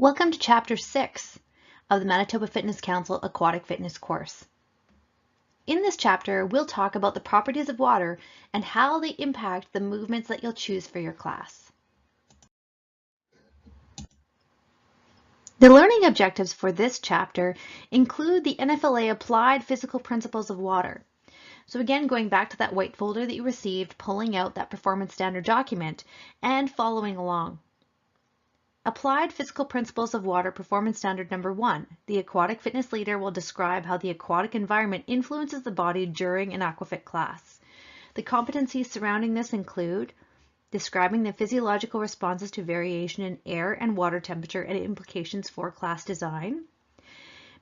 Welcome to Chapter 6 of the Manitoba Fitness Council Aquatic Fitness course. In this chapter, we'll talk about the properties of water and how they impact the movements that you'll choose for your class. The learning objectives for this chapter include the NFLA Applied Physical Principles of Water. So again, going back to that white folder that you received, pulling out that performance standard document and following along. Applied Physical Principles of Water Performance Standard Number 1. The aquatic fitness leader will describe how the aquatic environment influences the body during an Aquafit class. The competencies surrounding this include describing the physiological responses to variation in air and water temperature and implications for class design,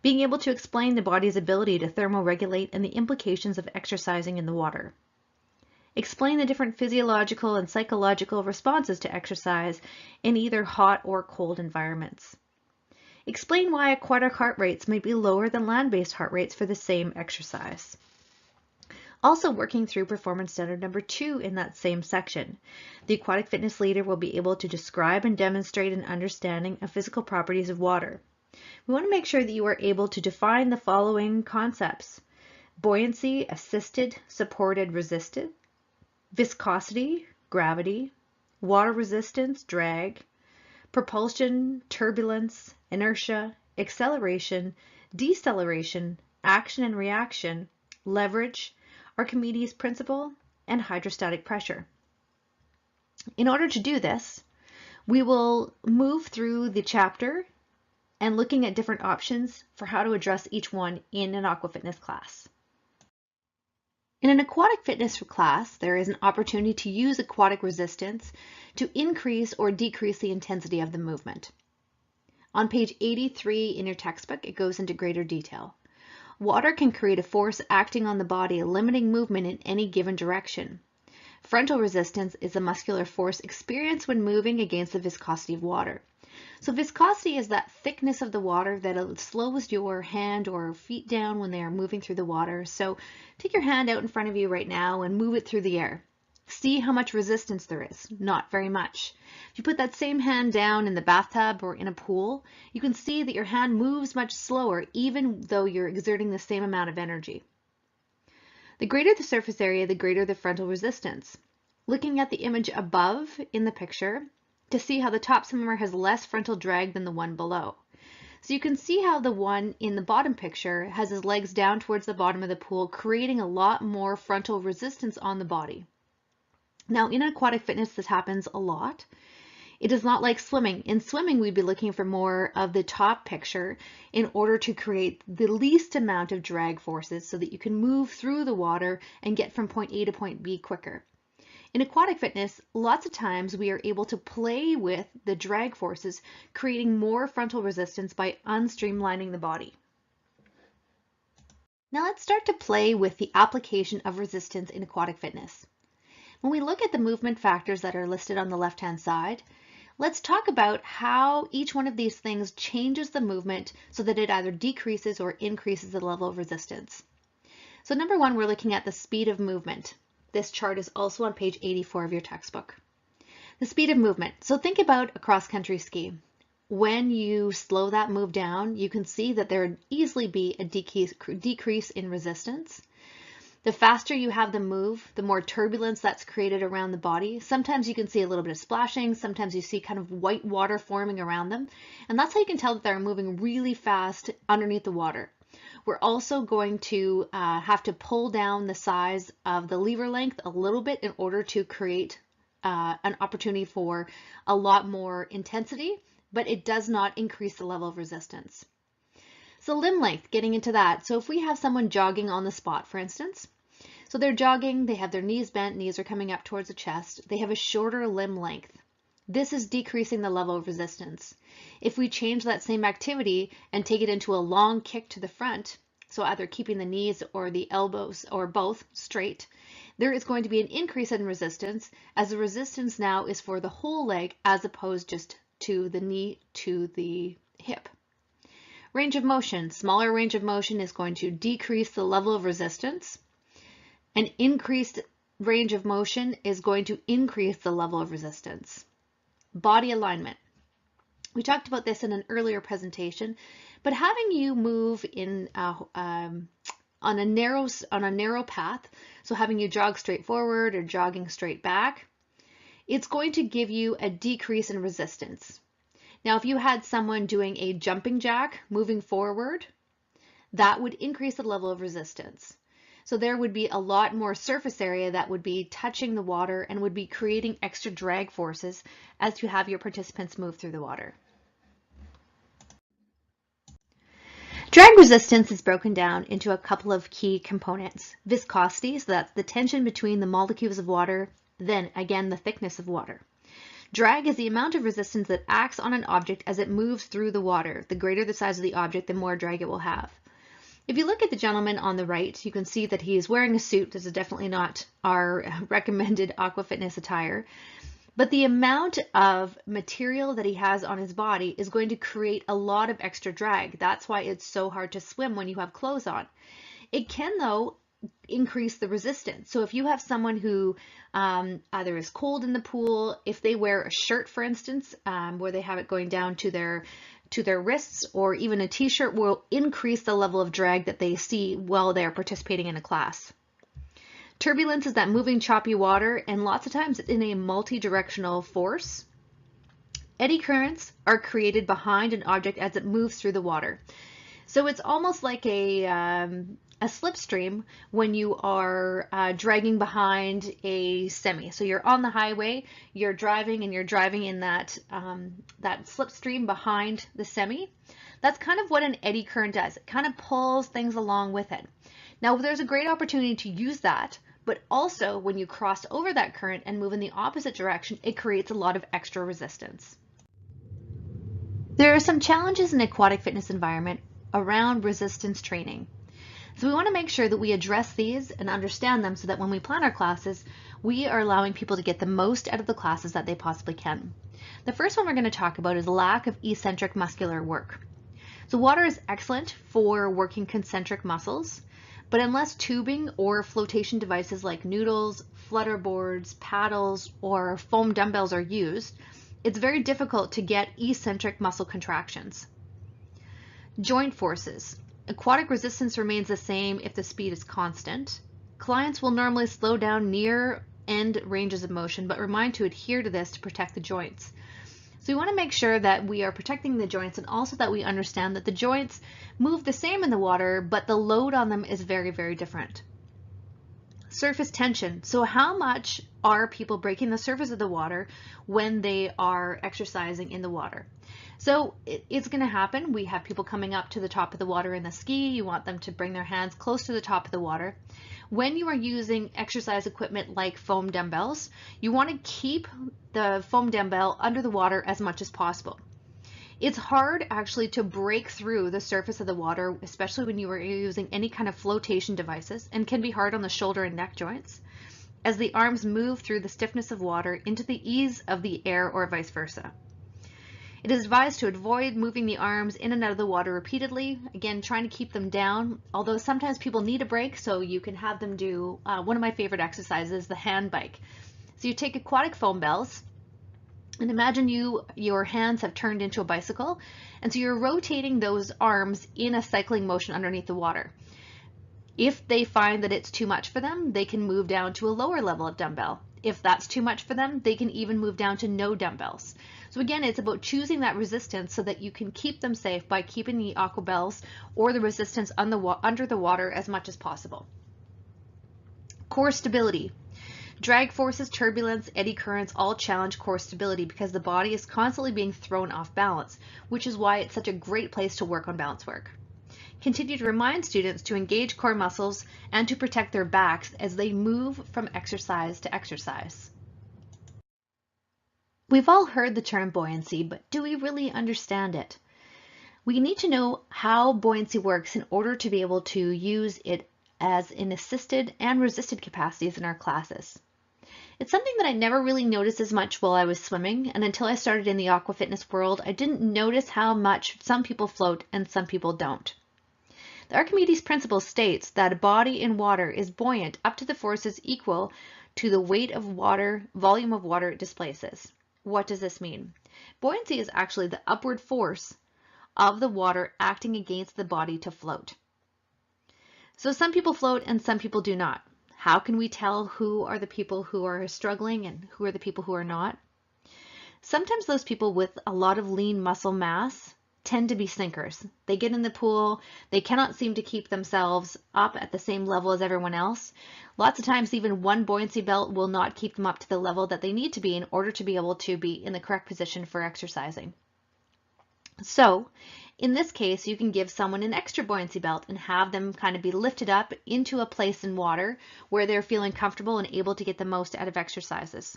being able to explain the body's ability to thermoregulate and the implications of exercising in the water. Explain the different physiological and psychological responses to exercise in either hot or cold environments. Explain why aquatic heart rates may be lower than land-based heart rates for the same exercise. Also working through performance standard number 2 in that same section. The aquatic fitness leader will be able to describe and demonstrate an understanding of physical properties of water. We want to make sure that you are able to define the following concepts: buoyancy, assisted, supported, resisted; viscosity, gravity; water resistance, drag; propulsion, turbulence; inertia, acceleration, deceleration, action and reaction; leverage, Archimedes' principle; and hydrostatic pressure. In order to do this, we will move through the chapter and looking at different options for how to address each one in an aquafitness class. In an aquatic fitness class, there is an opportunity to use aquatic resistance to increase or decrease the intensity of the movement. On page 83 in your textbook, it goes into greater detail. Water can create a force acting on the body, limiting movement in any given direction. Frontal resistance is a muscular force experienced when moving against the viscosity of water. So viscosity is that thickness of the water that slows your hand or feet down when they are moving through the water. So take your hand out in front of you right now and move it through the air. See how much resistance there is. Not very much. If you put that same hand down in the bathtub or in a pool, you can see that your hand moves much slower even though you're exerting the same amount of energy. The greater the surface area, the greater the frontal resistance. Looking at the image above in the picture, to see how the top swimmer has less frontal drag than the one below. So you can see how the one in the bottom picture has his legs down towards the bottom of the pool, creating a lot more frontal resistance on the body. Now in aquatic fitness, this happens a lot. It is not like swimming. In swimming, we'd be looking for more of the top picture in order to create the least amount of drag forces so that you can move through the water and get from point A to point B quicker. In aquatic fitness, lots of times we are able to play with the drag forces, creating more frontal resistance by unstreamlining the body. Now let's start to play with the application of resistance in aquatic fitness. When we look at the movement factors that are listed on the left-hand side, let's talk about how each one of these things changes the movement so that it either decreases or increases the level of resistance. So number 1, we're looking at the speed of movement. This chart is also on page 84 of your textbook. The speed of movement. So think about a cross-country ski. When you slow that move down, you can see that there would easily be a decrease in resistance. The faster you have them move, the more turbulence that's created around the body. Sometimes you can see a little bit of splashing. Sometimes you see kind of white water forming around them. And that's how you can tell that they're moving really fast underneath the water. We're also going to have to pull down the size of the lever length a little bit in order to create an opportunity for a lot more intensity, but it does not increase the level of resistance. So limb length, getting into that. So if we have someone jogging on the spot, for instance, so they're jogging, they have their knees bent, knees are coming up towards the chest, they have a shorter limb length. This is decreasing the level of resistance. If we change that same activity and take it into a long kick to the front, so either keeping the knees or the elbows or both straight, there is going to be an increase in resistance, as the resistance now is for the whole leg as opposed just to the knee to the hip. Range of motion. Smaller range of motion is going to decrease the level of resistance. An increased range of motion is going to increase the level of resistance. Body alignment. We talked about this in an earlier presentation, but having you move in on a narrow path, so having you jog straight forward or jogging straight back, it's going to give you a decrease in resistance. Now, if you had someone doing a jumping jack moving forward, that would increase the level of resistance. So there would be a lot more surface area that would be touching the water and would be creating extra drag forces as you have your participants move through the water. Drag resistance is broken down into a couple of key components. Viscosity, so that's the tension between the molecules of water, then again the thickness of water. Drag is the amount of resistance that acts on an object as it moves through the water. The greater the size of the object, the more drag it will have. If you look at the gentleman on the right, you can see that he is wearing a suit. This is definitely not our recommended aqua fitness attire. But the amount of material that he has on his body is going to create a lot of extra drag. That's why it's so hard to swim when you have clothes on. It can, though, increase the resistance. So if you have someone who either is cold in the pool, if they wear a shirt, for instance, where they have it going down to their wrists, or even a t-shirt, will increase the level of drag that they see while they're participating in a class. Turbulence is that moving choppy water, and lots of times it's in a multi-directional force. Eddy currents are created behind an object as it moves through the water. So it's almost like a slipstream when you are dragging behind a semi. So you're on the highway, you're driving, and you're driving in that slipstream behind the semi. That's kind of what an eddy current does. It kind of pulls things along with it. Now, there's a great opportunity to use that, but also when you cross over that current and move in the opposite direction, it creates a lot of extra resistance. There are some challenges in aquatic fitness environment around resistance training. So we want to make sure that we address these and understand them so that when we plan our classes, we are allowing people to get the most out of the classes that they possibly can. The first one we're going to talk about is lack of eccentric muscular work. So water is excellent for working concentric muscles, but unless tubing or flotation devices like noodles, flutter boards, paddles, or foam dumbbells are used, it's very difficult to get eccentric muscle contractions. Joint forces. Aquatic resistance remains the same if the speed is constant. Clients will normally slow down near end ranges of motion, but remind to adhere to this to protect the joints. So we want to make sure that we are protecting the joints, and also that we understand that the joints move the same in the water, but the load on them is very, very different. Surface tension. So how much are people breaking the surface of the water when they are exercising in the water? So it's going to happen. We have people coming up to the top of the water in the ski. You want them to bring their hands close to the top of the water. When you are using exercise equipment like foam dumbbells, you want to keep the foam dumbbell under the water as much as possible. It's hard actually to break through the surface of the water, especially when you are using any kind of flotation devices, and can be hard on the shoulder and neck joints, as the arms move through the stiffness of water into the ease of the air, or vice versa. It is advised to avoid moving the arms in and out of the water repeatedly, again trying to keep them down, although sometimes people need a break, so you can have them do one of my favorite exercises, the hand bike. So you take aquatic foam bells, and imagine your hands have turned into a bicycle, and so you're rotating those arms in a cycling motion underneath the water. If they find that it's too much for them, they can move down to a lower level of dumbbell. If that's too much for them, they can even move down to no dumbbells. So again, it's about choosing that resistance so that you can keep them safe by keeping the aqua bells or the resistance under the water as much as possible. Core stability. Drag forces, turbulence, eddy currents all challenge core stability because the body is constantly being thrown off balance, which is why it's such a great place to work on balance work. Continue to remind students to engage core muscles and to protect their backs as they move from exercise to exercise. We've all heard the term buoyancy, but do we really understand it? We need to know how buoyancy works in order to be able to use it as in assisted and resisted capacities in our classes. It's something that I never really noticed as much while I was swimming, and until I started in the aqua fitness world, I didn't notice how much some people float and some people don't. The Archimedes principle states that a body in water is buoyant up to the forces equal to the weight of water, volume of water it displaces. What does this mean? Buoyancy is actually the upward force of the water acting against the body to float. So some people float and some people do not. How can we tell who are the people who are struggling and who are the people who are not? Sometimes those people with a lot of lean muscle mass tend to be sinkers. They get in the pool, they cannot seem to keep themselves up at the same level as everyone else. Lots of times even one buoyancy belt will not keep them up to the level that they need to be in order to be able to be in the correct position for exercising. So in this case, you can give someone an extra buoyancy belt and have them kind of be lifted up into a place in water where they're feeling comfortable and able to get the most out of exercises.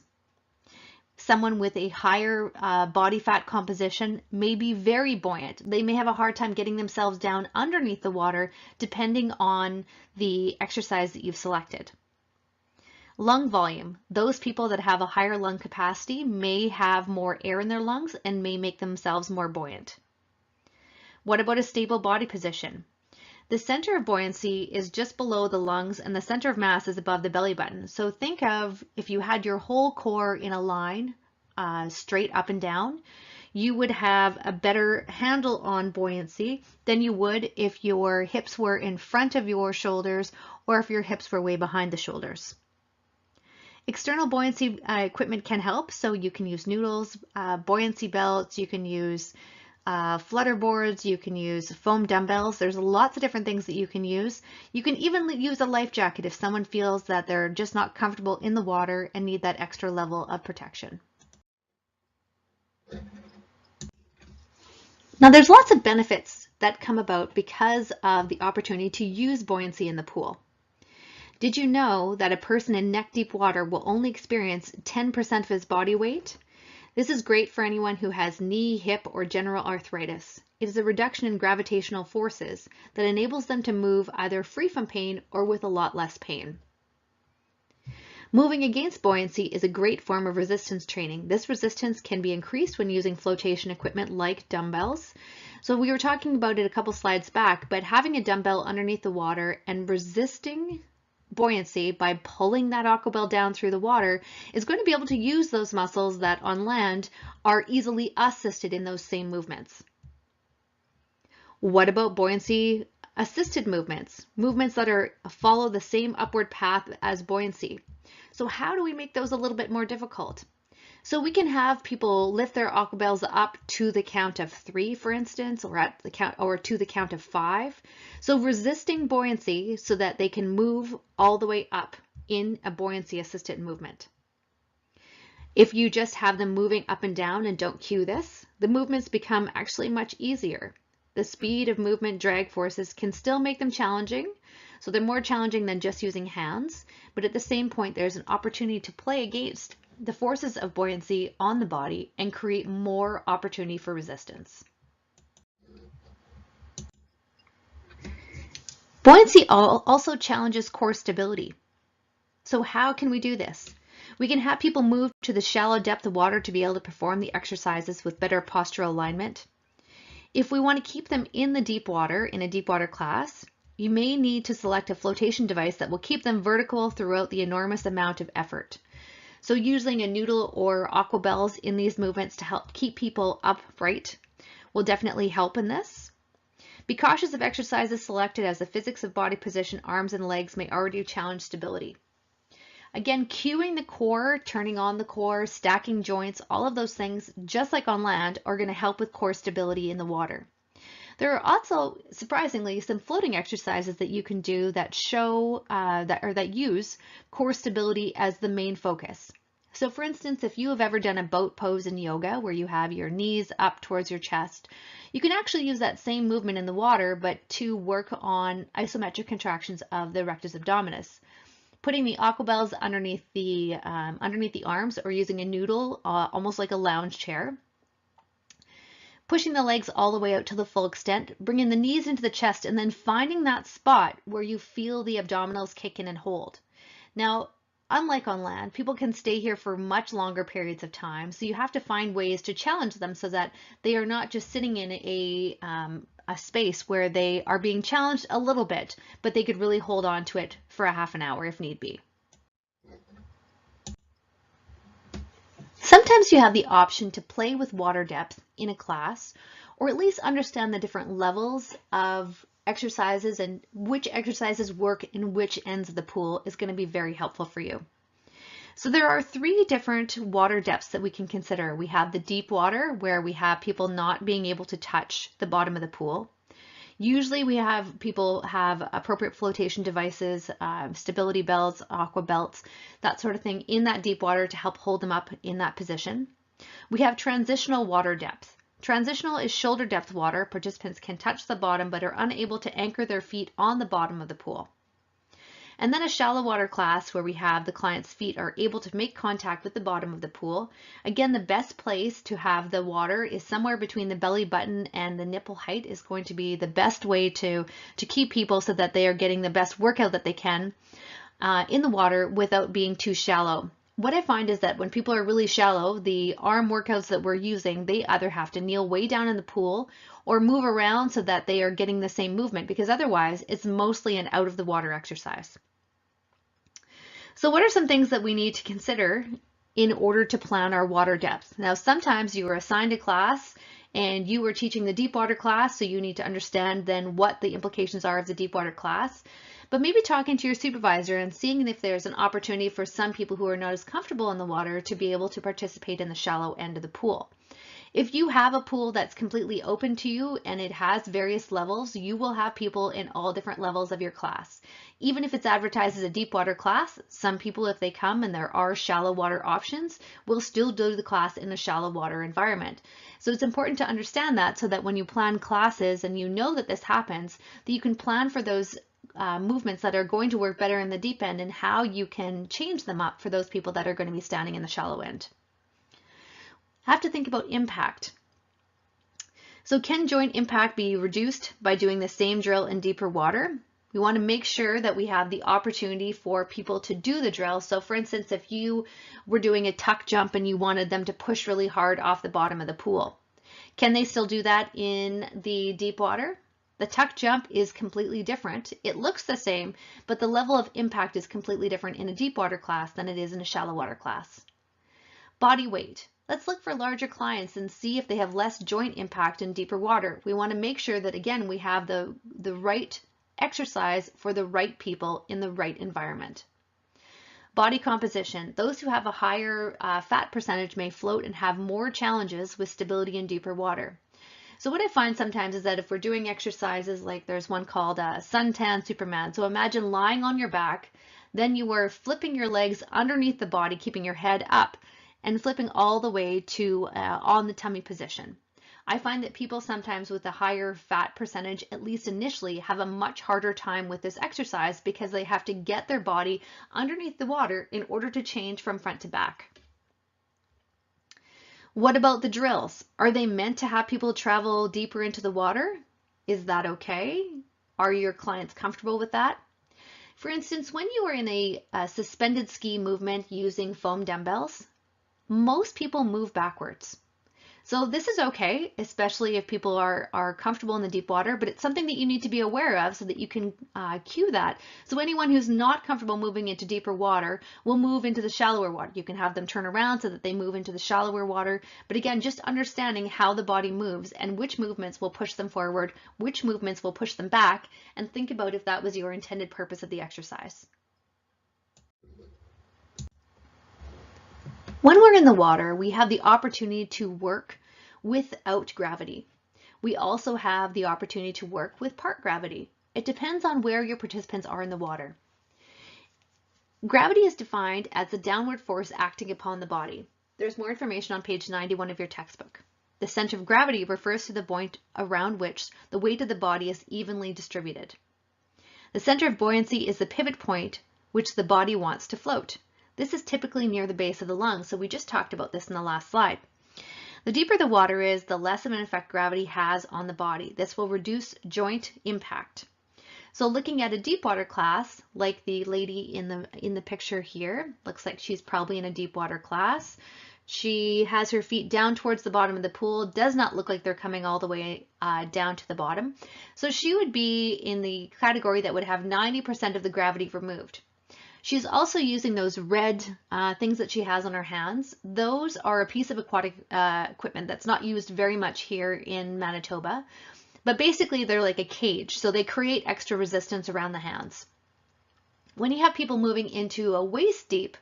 Someone with a higher body fat composition may be very buoyant. They may have a hard time getting themselves down underneath the water depending on the exercise that you've selected. Lung volume. Those people that have a higher lung capacity may have more air in their lungs and may make themselves more buoyant. What about a stable body position? The center of buoyancy is just below the lungs and the center of mass is above the belly button. So think of if you had your whole core in a line straight up and down, you would have a better handle on buoyancy than you would if your hips were in front of your shoulders or if your hips were way behind the shoulders. External buoyancy equipment can help, so you can use noodles, buoyancy belts, you can use flutter boards, you can use foam dumbbells. There's lots of different things that you can use. You can even use a life jacket if someone feels that they're just not comfortable in the water and need that extra level of protection. Now there's lots of benefits that come about because of the opportunity to use buoyancy in the pool. Did you know that a person in neck deep water will only experience 10% of his body weight? This is great for anyone who has knee, hip, or general arthritis. It is a reduction in gravitational forces that enables them to move either free from pain or with a lot less pain. Moving against buoyancy is a great form of resistance training. This resistance can be increased when using flotation equipment like dumbbells. So we were talking about it a couple slides back, but having a dumbbell underneath the water and resisting buoyancy by pulling that aqua bell down through the water is going to be able to use those muscles that on land are easily assisted in those same movements. What about buoyancy assisted movements? Movements that follow the same upward path as buoyancy. So how do we make those a little bit more difficult? So we can have people lift their aqua bells up to the count of 3, for instance, or to the count of 5. So resisting buoyancy so that they can move all the way up in a buoyancy assisted movement. If you just have them moving up and down and don't cue this, the movements become actually much easier. The speed of movement drag forces can still make them challenging. So they're more challenging than just using hands, but at the same point, there's an opportunity to play against the forces of buoyancy on the body and create more opportunity for resistance. Buoyancy also challenges core stability. So how can we do this? We can have people move to the shallow depth of water to be able to perform the exercises with better postural alignment. If we want to keep them in the deep water, in a deep water class, you may need to select a flotation device that will keep them vertical throughout the enormous amount of effort. So using a noodle or aqua bells in these movements to help keep people upright will definitely help in this. Be cautious of exercises selected as the physics of body position, arms and legs may already challenge stability. Again, cueing the core, turning on the core, stacking joints, all of those things, just like on land, are going to help with core stability in the water. There are also, surprisingly, some floating exercises that you can do that show that use core stability as the main focus. So for instance, if you have ever done a boat pose in yoga where you have your knees up towards your chest, you can actually use that same movement in the water, but to work on isometric contractions of the rectus abdominis. Putting the aqua bells underneath the arms or using a noodle, almost like a lounge chair. Pushing the legs all the way out to the full extent, bringing the knees into the chest, and then finding that spot where you feel the abdominals kick in and hold. Now, unlike on land, people can stay here for much longer periods of time, so you have to find ways to challenge them so that they are not just sitting in a space where they are being challenged a little bit, but they could really hold on to it for a half an hour if need be. Sometimes you have the option to play with water depth in a class, or at least understand the different levels of exercises and which exercises work in which ends of the pool is going to be very helpful for you. So there are 3 different water depths that we can consider. We have the deep water, where we have people not being able to touch the bottom of the pool. Usually we have people have appropriate flotation devices, stability belts, aqua belts, that sort of thing in that deep water to help hold them up in that position. We have transitional water depth. Transitional is shoulder depth water. Participants can touch the bottom but are unable to anchor their feet on the bottom of the pool. And then a shallow water class, where we have the client's feet are able to make contact with the bottom of the pool. Again, the best place to have the water is somewhere between the belly button and the nipple height is going to be the best way to keep people so that they are getting the best workout that they can in the water without being too shallow. What I find is that when people are really shallow, the arm workouts that we're using, they either have to kneel way down in the pool or move around so that they are getting the same movement, because otherwise it's mostly an out of the water exercise. So what are some things that we need to consider in order to plan our water depth? Now, sometimes you are assigned a class and you are teaching the deep water class, so you need to understand then what the implications are of the deep water class. But maybe talking to your supervisor and seeing if there's an opportunity for some people who are not as comfortable in the water to be able to participate in the shallow end of the pool. If you have a pool that's completely open to you and it has various levels, you will have people in all different levels of your class. Even if it's advertised as a deep water class, some people, if they come and there are shallow water options, will still do the class in a shallow water environment. So it's important to understand that, so that when you plan classes and you know that this happens, that you can plan for those movements that are going to work better in the deep end and how you can change them up for those people that are going to be standing in the shallow end. Have to think about impact. So can joint impact be reduced by doing the same drill in deeper water? We want to make sure that we have the opportunity for people to do the drill. So for instance, if you were doing a tuck jump and you wanted them to push really hard off the bottom of the pool, can they still do that in the deep water? The tuck jump is completely different. It looks the same, but the level of impact is completely different in a deep water class than it is in a shallow water class. Body weight. Let's look for larger clients and see if they have less joint impact in deeper water. We want to make sure that, again, we have the right exercise for the right people in the right environment. Body composition. Those who have a higher fat percentage may float and have more challenges with stability in deeper water. So what I find sometimes is that if we're doing exercises, like there's one called Suntan Superman. So imagine lying on your back, then you are flipping your legs underneath the body, keeping your head up, and flipping all the way to on the tummy position. I find that people sometimes with a higher fat percentage, at least initially, have a much harder time with this exercise because they have to get their body underneath the water in order to change from front to back. What about the drills? Are they meant to have people travel deeper into the water? Is that okay? Are your clients comfortable with that? For instance, when you are in a suspended ski movement using foam dumbbells, most people move backwards. So this is okay, especially if people are comfortable in the deep water, but it's something that you need to be aware of so that you can cue that. So anyone who's not comfortable moving into deeper water will move into the shallower water. You can have them turn around so that they move into the shallower water. But again, just understanding how the body moves and which movements will push them forward, which movements will push them back, and think about if that was your intended purpose of the exercise. When we're in the water, we have the opportunity to work without gravity. We also have the opportunity to work with part gravity. It depends on where your participants are in the water. Gravity is defined as the downward force acting upon the body. There's more information on page 91 of your textbook. The center of gravity refers to the point around which the weight of the body is evenly distributed. The center of buoyancy is the pivot point which the body wants to float. This is typically near the base of the lungs, so we just talked about this in the last slide. The deeper the water is, the less of an effect gravity has on the body. This will reduce joint impact. So looking at a deep water class, like the lady in the picture here, looks like she's probably in a deep water class. She has her feet down towards the bottom of the pool, does not look like they're coming all the way down to the bottom. So she would be in the category that would have 90% of the gravity removed. She's also using those red things that she has on her hands. Those are a piece of aquatic equipment that's not used very much here in Manitoba, but basically they're like a cage, so they create extra resistance around the hands. When you have people moving into a waist-deep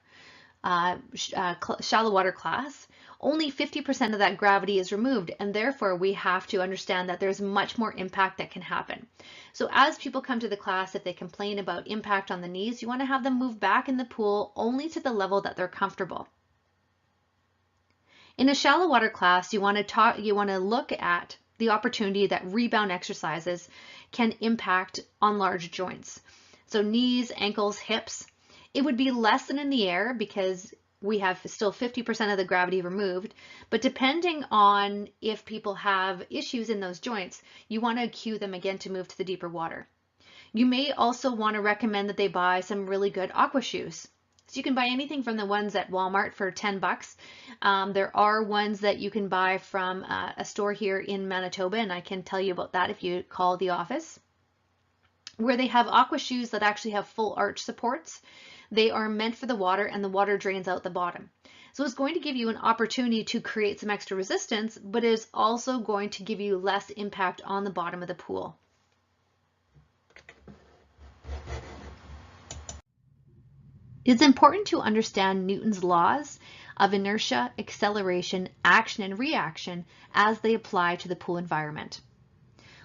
shallow water class, only 50% of that gravity is removed, and therefore we have to understand that there's much more impact that can happen. So as people come to the class, if they complain about impact on the knees, you want to have them move back in the pool only to the level that they're comfortable. In a shallow water class, you want to look at the opportunity that rebound exercises can impact on large joints. So knees, ankles, hips. It would be less than in the air because we have still 50% of the gravity removed, but depending on if people have issues in those joints, you want to cue them again to move to the deeper water. You may also want to recommend that they buy some really good aqua shoes. So you can buy anything from the ones at Walmart for 10 bucks. There are ones that you can buy from a store here in Manitoba, and I can tell you about that if you call the office, where they have aqua shoes that actually have full arch supports. They are meant for the water, and the water drains out the bottom. So it's going to give you an opportunity to create some extra resistance, but it is also going to give you less impact on the bottom of the pool. It's important to understand Newton's laws of inertia, acceleration, action, and reaction as they apply to the pool environment.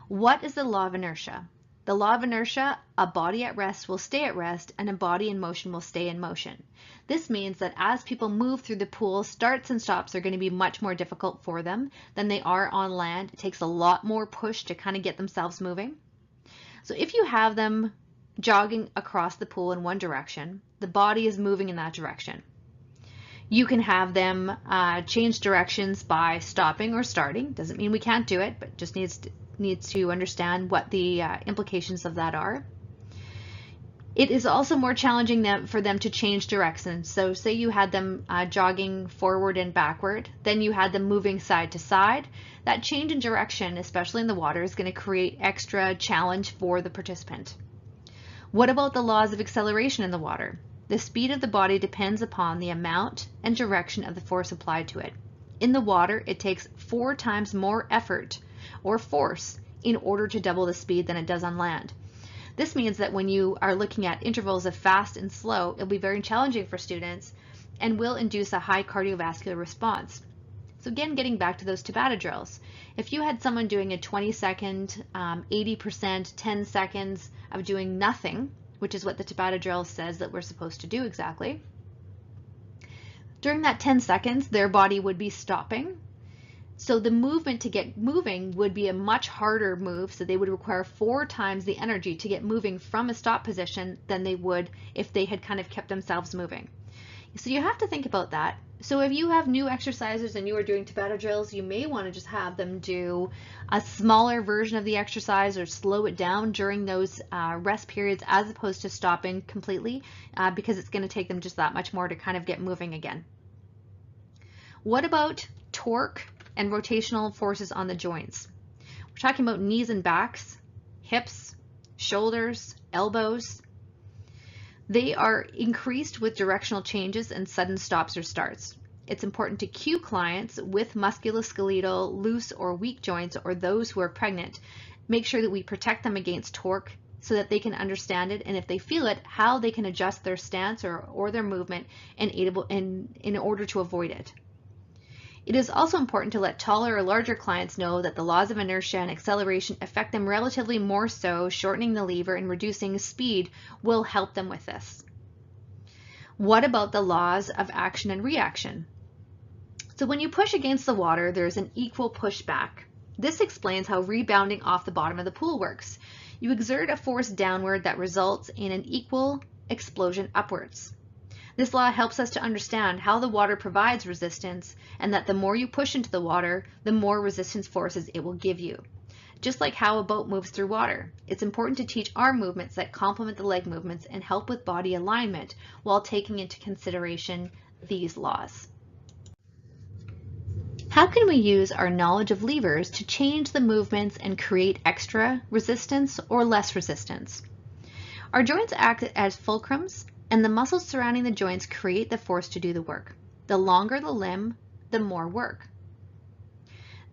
What is the law of inertia? The law of inertia, a body at rest will stay at rest, and a body in motion will stay in motion. This means that as people move through the pool, starts and stops are going to be much more difficult for them than they are on land. It takes a lot more push to kind of get themselves moving. So if you have them jogging across the pool in one direction, the body is moving in that direction. You can have them change directions by stopping or starting. Doesn't mean we can't do it, but just needs to understand what the implications of that are. It is also more challenging for them to change directions. So say you had them jogging forward and backward, then you had them moving side to side. That change in direction, especially in the water, is going to create extra challenge for the participant. What about the laws of acceleration in the water? The speed of the body depends upon the amount and direction of the force applied to it. In the water, it takes 4 times more effort or force in order to double the speed than it does on land. This means that when you are looking at intervals of fast and slow, it'll be very challenging for students and will induce a high cardiovascular response. So again, getting back to those Tabata drills, if you had someone doing a 20-second, 80%, 10 seconds of doing nothing, which is what the Tabata drill says that we're supposed to do exactly, during that 10 seconds, their body would be stopping. So the movement to get moving would be a much harder move, so they would require 4 times the energy to get moving from a stop position than they would if they had kind of kept themselves moving. So you have to think about that. So if you have new exercisers and you are doing Tabata drills, you may want to just have them do a smaller version of the exercise or slow it down during those rest periods as opposed to stopping completely because it's going to take them just that much more to kind of get moving again. What about torque and rotational forces on the joints? We're talking about knees and backs, hips, shoulders, elbows. They are increased with directional changes and sudden stops or starts. It's important to cue clients with musculoskeletal, loose or weak joints, or those who are pregnant. Make sure that we protect them against torque so that they can understand it, and if they feel it, how they can adjust their stance or their movement in order to avoid it. It is also important to let taller or larger clients know that the laws of inertia and acceleration affect them relatively more so. Shortening the lever and reducing speed will help them with this. What about the laws of action and reaction? So when you push against the water, there's an equal pushback. This explains how rebounding off the bottom of the pool works. You exert a force downward that results in an equal explosion upwards. This law helps us to understand how the water provides resistance, and that the more you push into the water, the more resistance forces it will give you. Just like how a boat moves through water, it's important to teach arm movements that complement the leg movements and help with body alignment while taking into consideration these laws. How can we use our knowledge of levers to change the movements and create extra resistance or less resistance? Our joints act as fulcrums and the muscles surrounding the joints create the force to do the work. The longer the limb, the more work.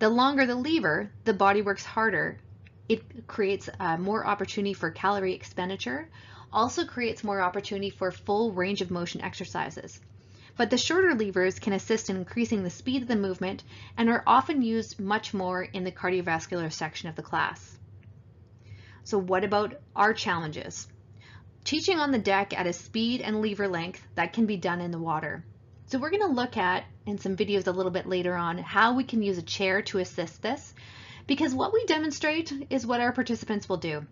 The longer the lever, the body works harder. It creates more opportunity for calorie expenditure, also creates more opportunity for full range of motion exercises. But the shorter levers can assist in increasing the speed of the movement and are often used much more in the cardiovascular section of the class. So what about our challenges? Teaching on the deck at a speed and lever length that can be done in the water. So we're going to look at, in some videos a little bit later on, how we can use a chair to assist this, because what we demonstrate is what our participants will do.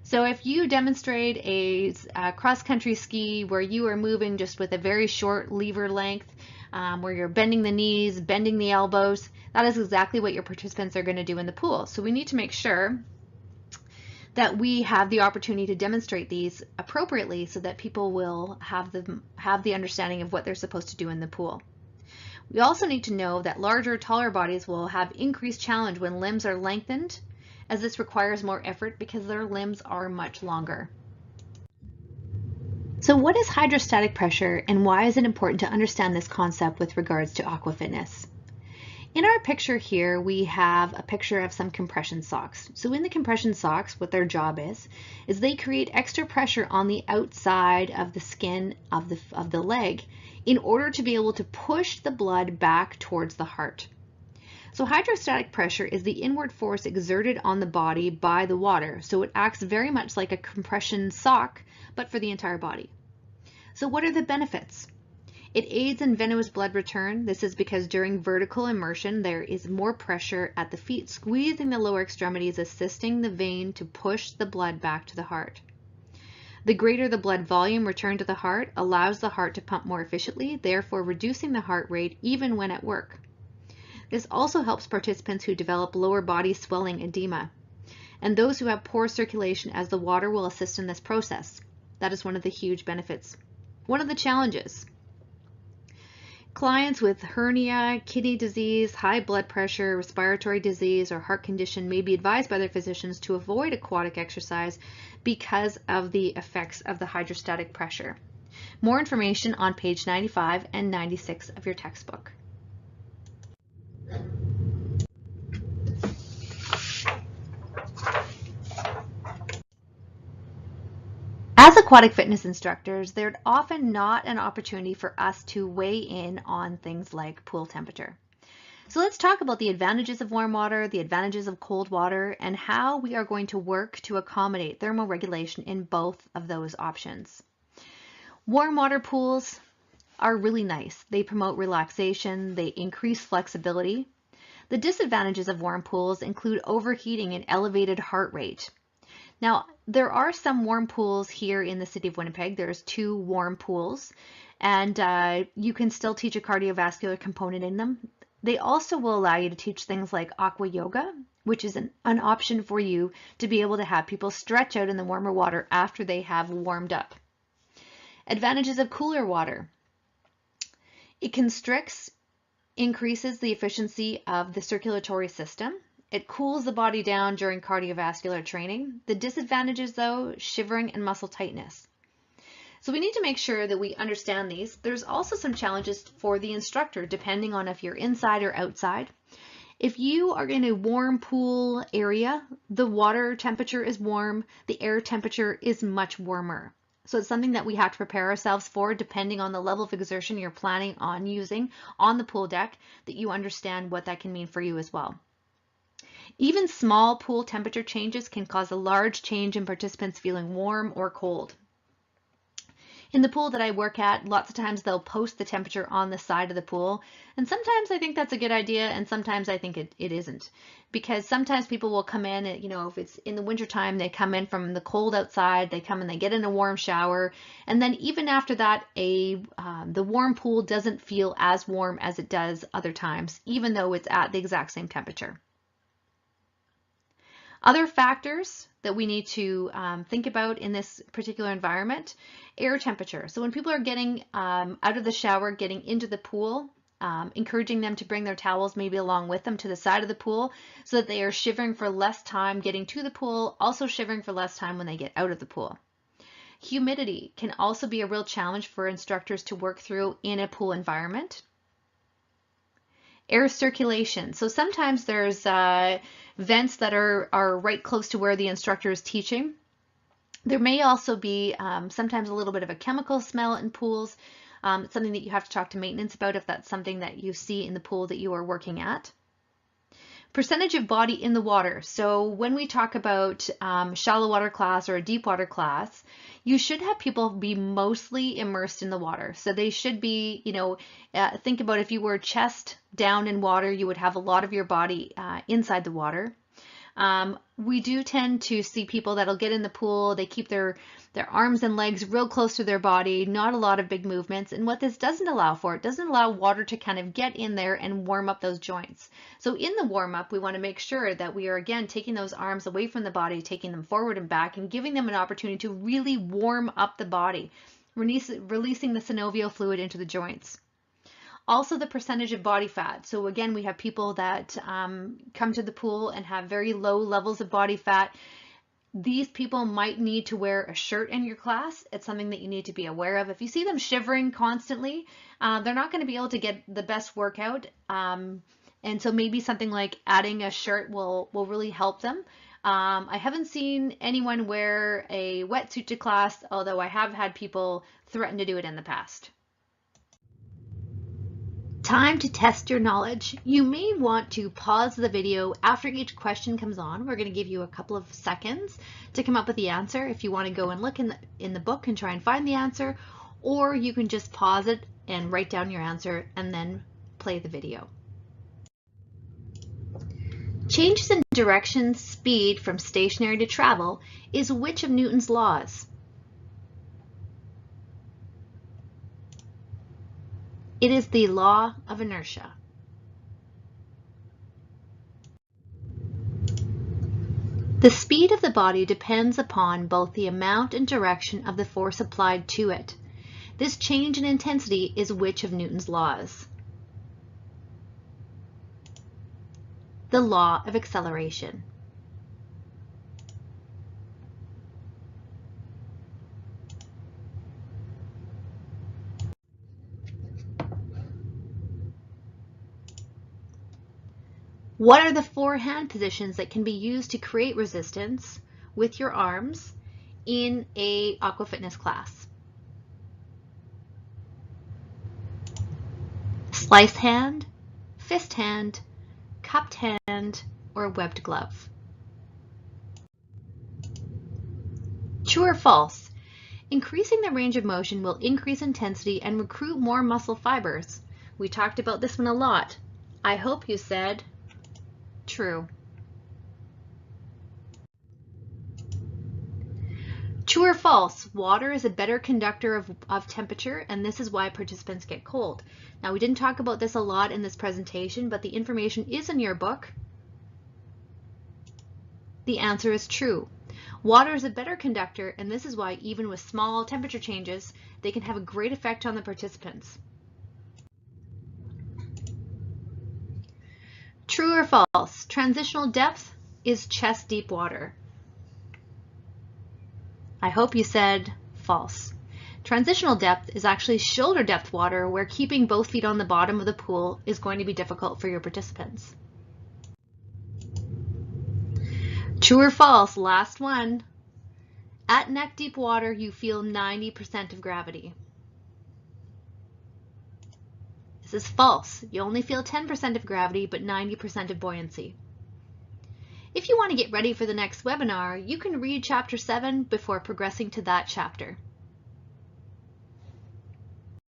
So if you demonstrate a cross-country ski where you are moving just with a very short lever length, where you're bending the knees, bending the elbows, that is exactly what your participants are going to do in the pool. So we need to make sure that we have the opportunity to demonstrate these appropriately so that people will have the understanding of what they're supposed to do in the pool. We also need to know that larger, taller bodies will have increased challenge when limbs are lengthened, as this requires more effort because their limbs are much longer. So what is hydrostatic pressure, and why is it important to understand this concept with regards to aqua fitness? In our picture here, we have a picture of some compression socks. So in the compression socks, what their job is they create extra pressure on the outside of the skin of the leg in order to be able to push the blood back towards the heart. So hydrostatic pressure is the inward force exerted on the body by the water. So it acts very much like a compression sock, but for the entire body. So what are the benefits? It aids in venous blood return. This is because during vertical immersion, there is more pressure at the feet, squeezing the lower extremities, assisting the vein to push the blood back to the heart. The greater the blood volume returned to the heart allows the heart to pump more efficiently, therefore reducing the heart rate even when at work. This also helps participants who develop lower body swelling edema, and those who have poor circulation, as the water will assist in this process. That is one of the huge benefits. One of the challenges: clients with hernia, kidney disease, high blood pressure, respiratory disease, or heart condition may be advised by their physicians to avoid aquatic exercise because of the effects of the hydrostatic pressure. More information on page 95 and 96 of your textbook. As aquatic fitness instructors, there's often not an opportunity for us to weigh in on things like pool temperature. So let's talk about the advantages of warm water, the advantages of cold water, and how we are going to work to accommodate thermoregulation in both of those options. Warm water pools are really nice. They promote relaxation, they increase flexibility. The disadvantages of warm pools include overheating and elevated heart rate. Now, there are some warm pools here in the city of Winnipeg. There's 2 warm pools, and you can still teach a cardiovascular component in them. They also will allow you to teach things like aqua yoga, which is an option for you to be able to have people stretch out in the warmer water after they have warmed up. Advantages of cooler water: it constricts, increases the efficiency of the circulatory system. It cools the body down during cardiovascular training. The disadvantages, though: shivering and muscle tightness. So we need to make sure that we understand these. There's also some challenges for the instructor, depending on if you're inside or outside. If you are in a warm pool area, the water temperature is warm, the air temperature is much warmer. So it's something that we have to prepare ourselves for, depending on the level of exertion you're planning on using on the pool deck, that you understand what that can mean for you as well. Even small pool temperature changes can cause a large change in participants feeling warm or cold. In the pool that I work at, lots of times they'll post the temperature on the side of the pool, and sometimes I think that's a good idea, and sometimes I think it isn't, because sometimes people will come in, if it's in the wintertime, they come in from the cold outside, they come and they get in a warm shower, and then even after that, the warm pool doesn't feel as warm as it does other times, even though it's at the exact same temperature. Other factors that we need to think about in this particular environment: air temperature. So when people are getting out of the shower, getting into the pool, encouraging them to bring their towels maybe along with them to the side of the pool so that they are shivering for less time getting to the pool, also shivering for less time when they get out of the pool. Humidity can also be a real challenge for instructors to work through in a pool environment. Air circulation. So sometimes there's vents that are right close to where the instructor is teaching. There may also be sometimes a little bit of a chemical smell in pools. It's something that you have to talk to maintenance about if that's something that you see in the pool that you are working at. Percentage of body in the water. So when we talk about shallow water class or a deep water class, you should have people be mostly immersed in the water. So they should be, think about if you were chest down in water, you would have a lot of your body inside the water. We do tend to see people that'll get in the pool, they keep their arms and legs real close to their body, not a lot of big movements. And what this doesn't allow for, it doesn't allow water to kind of get in there and warm up those joints. So in the warm up, we want to make sure that we are again taking those arms away from the body, taking them forward and back, and giving them an opportunity to really warm up the body, releasing the synovial fluid into the joints. Also the percentage of body fat. So again, we have people that come to the pool and have very low levels of body fat. These people might need to wear a shirt in your class. It's something that you need to be aware of. If you see them shivering constantly, they're not going to be able to get the best workout. And so maybe something like adding a shirt will really help them. I haven't seen anyone wear a wetsuit to class, although I have had people threaten to do it in the past. Time to test your knowledge. You may want to pause the video after each question comes on. We're going to give you a couple of seconds to come up with the answer if you want to go and look in the book and try and find the answer, or you can just pause it and write down your answer and then play the video. Changes in direction, speed from stationary to travel is which of Newton's laws? It is the law of inertia. The speed of the body depends upon both the amount and direction of the force applied to it. This change in intensity is which of Newton's laws? The law of acceleration. What are the 4 hand positions that can be used to create resistance with your arms in a aqua fitness class? Slice hand, fist hand, cupped hand, or webbed glove. True or false? Increasing the range of motion will increase intensity and recruit more muscle fibers. We talked about this one a lot. I hope you said true. True or false? Water is a better conductor of temperature, and this is why participants get cold. Now, we didn't talk about this a lot in this presentation, but the information is in your book. The answer is true. Water is a better conductor, and this is why even with small temperature changes, they can have a great effect on the participants. True or false? Transitional depth is chest deep water. I hope you said false. Transitional depth is actually shoulder depth water, where keeping both feet on the bottom of the pool is going to be difficult for your participants. True or false? Last one. At neck deep water, you feel 90% of gravity. This is false. You only feel 10% of gravity, but 90% of buoyancy. If you want to get ready for the next webinar, you can read Chapter 7 before progressing to that chapter.